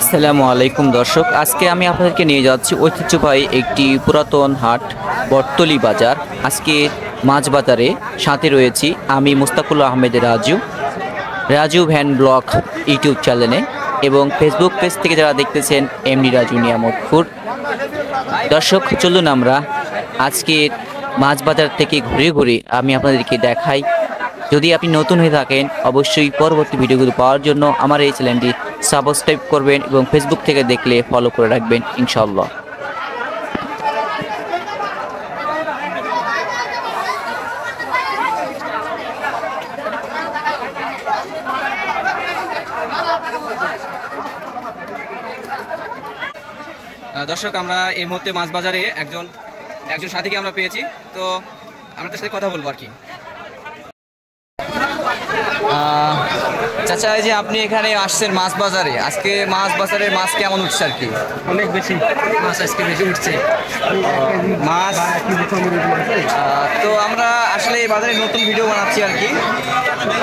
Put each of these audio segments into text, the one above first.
আসসালামু আলাইকুম দর্শক, আজকে আমি আপনাদেরকে নিয়ে যাচ্ছি ঐতিহ্যবাহী একটি পুরাতন হাট বটতলী বাজার। আজকে মাছ বাজারে সাথে রয়েছি আমি Mustakul Ahmed Raju van blog YouTube চ্যানেলে এবং ফেসবুক পেজ থেকে যারা দেখতেছেন এমডি রাজু নিয়ামতপুর। দর্শক চলুন আমরা আজকে মাছ বাজার থেকে ঘুরে ঘুরে আমি আপনাদেরকে দেখাই। যদি আপনি নতুন হয়ে থাকেন অবশ্যই পরবর্তী ভিডিওগুলো পাওয়ার জন্য আমার এই চ্যানেলটি সাবস্ক্রাইব করবেন এবং ফেসবুক থেকে দেখলে ফলো করে রাখবেন ইনশাআল্লাহ। দর্শক আমরা এই মুহূর্তে মাছ বাজারে একজন সাথীকে আমরা পেয়েছি, তো আমরা তার সাথে কথা বলবো আর কি। চাচা, এই যে আপনি এখানে আসছেন মাছ বাজারে, আজকে মাছ বাজারে মাছ কেমন উঠছে আর কি? অনেক বেশি মাছ আজকে বেশি উঠছে মাছ। তো আমরা আসলে এই বাজারে নতুন ভিডিও বানাচ্ছি আর কি।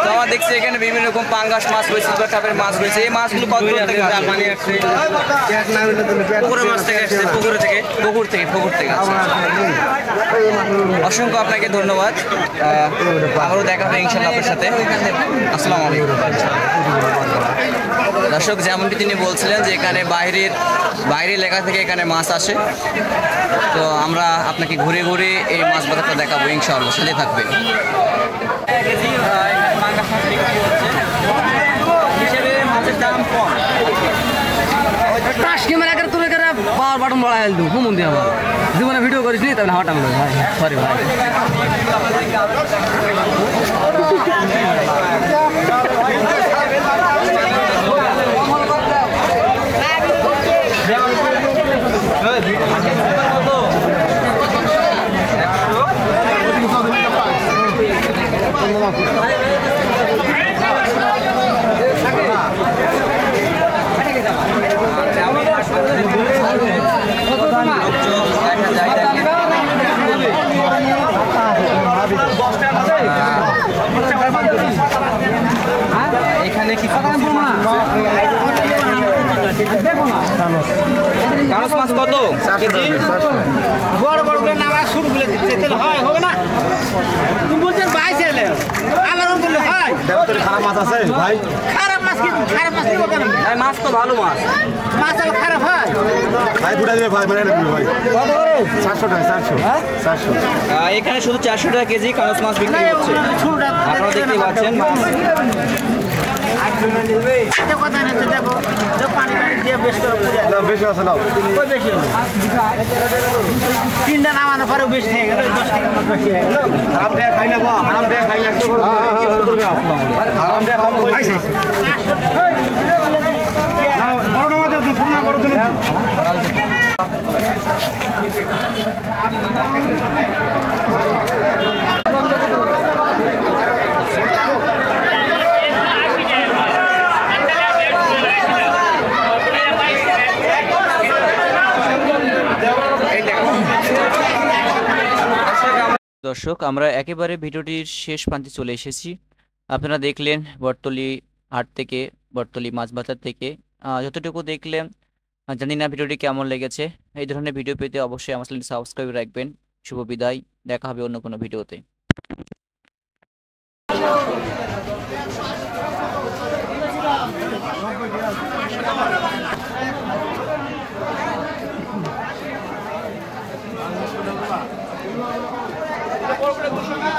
তো আমরা দেখছি এখানে বিভিন্ন রকম পাঙ্গাস মাছ রয়েছে, সিলভার কাপের মাছ রয়েছে। এই মাছগুলো কত দূর থেকে পানি আসছে? পুকুরের মাছ থেকে আসছে, পুকুর থেকে আসছে। অসংখ্য আপনাকে ধন্যবাদ। আবারও দেখা হবে ইনশাআল্লাহ আপনার সাথে। আসসালামু আলাইকুম। দর্শক, যেমনটি তিনি বলছিলেন যে এখানে বাইরের এলাকা থেকে এখানে মাছ আসে, তো আমরা আপনাকে ঘুরে ঘুরে এই মাছ বাজারটা দেখাবো ইনশাআল্লাহ, সাথে থাকবেন। মাছের দাম কম, বাটন বড়া হেল দু হুমুন দিয়ে আমার জীবনে ভিডিও করিস নি তাহলে হাওয়াটা ভাই সরি ভাই। এখানে কি কারস মাছ কত কেজি? বড় বড় করে নামা শুরু বলে দিচ্ছে, তাহলে হয় হবে না? তুমি বলছেন 22 এলে আমার বললে হয়। দেবতলি খারাপ মাছ আছে ভাই? খারাপ মাছ কি কথা না? ভাই মাছ তো ভালো মাছ আবার খারাপ হয় ভাই ফুটা দিবে ভাই, মানে রাখবি ভাই। কত করে? 400 টাকা। 400। এখানে শুধু 400 টাকা কেজি কারস মাছ বিক্রি হচ্ছে, আপনারা দেখতে পাচ্ছেন। কথা না তো দেখো পানি দিয়ে বেশ করে না বেশি আছে না, কই বেশি হলো? তিনটা নামানোর পরেও বেশি হয়ে গেল, 10 টাকা মাছ বেশি হয়ে গেল। হারাম দেয়া খাই না বা হারাম দেয়া খাই একটু করে কি করবে আপনারা? হারাম দেয়া কম কইছে না, বড় মাছ আছে ফোন করো তুমি। দর্শক, আমরা একেবারে ভিডিওটির শেষ প্রান্তে চলে এসেছি। আপনারা দেখলেন বটতলী হাট থেকে, বটতলী মাছ বাজার থেকে যতটুকু দেখলেন। জানি না ভিডিওটি কেমন লেগেছে। এই ধরনের ভিডিও পেতে অবশ্যই আমার চ্যানেলটি সাবস্ক্রাইব রাখবেন। শুভ বিদায়, দেখা হবে অন্য কোনো ভিডিওতে। বড় করে বসো না।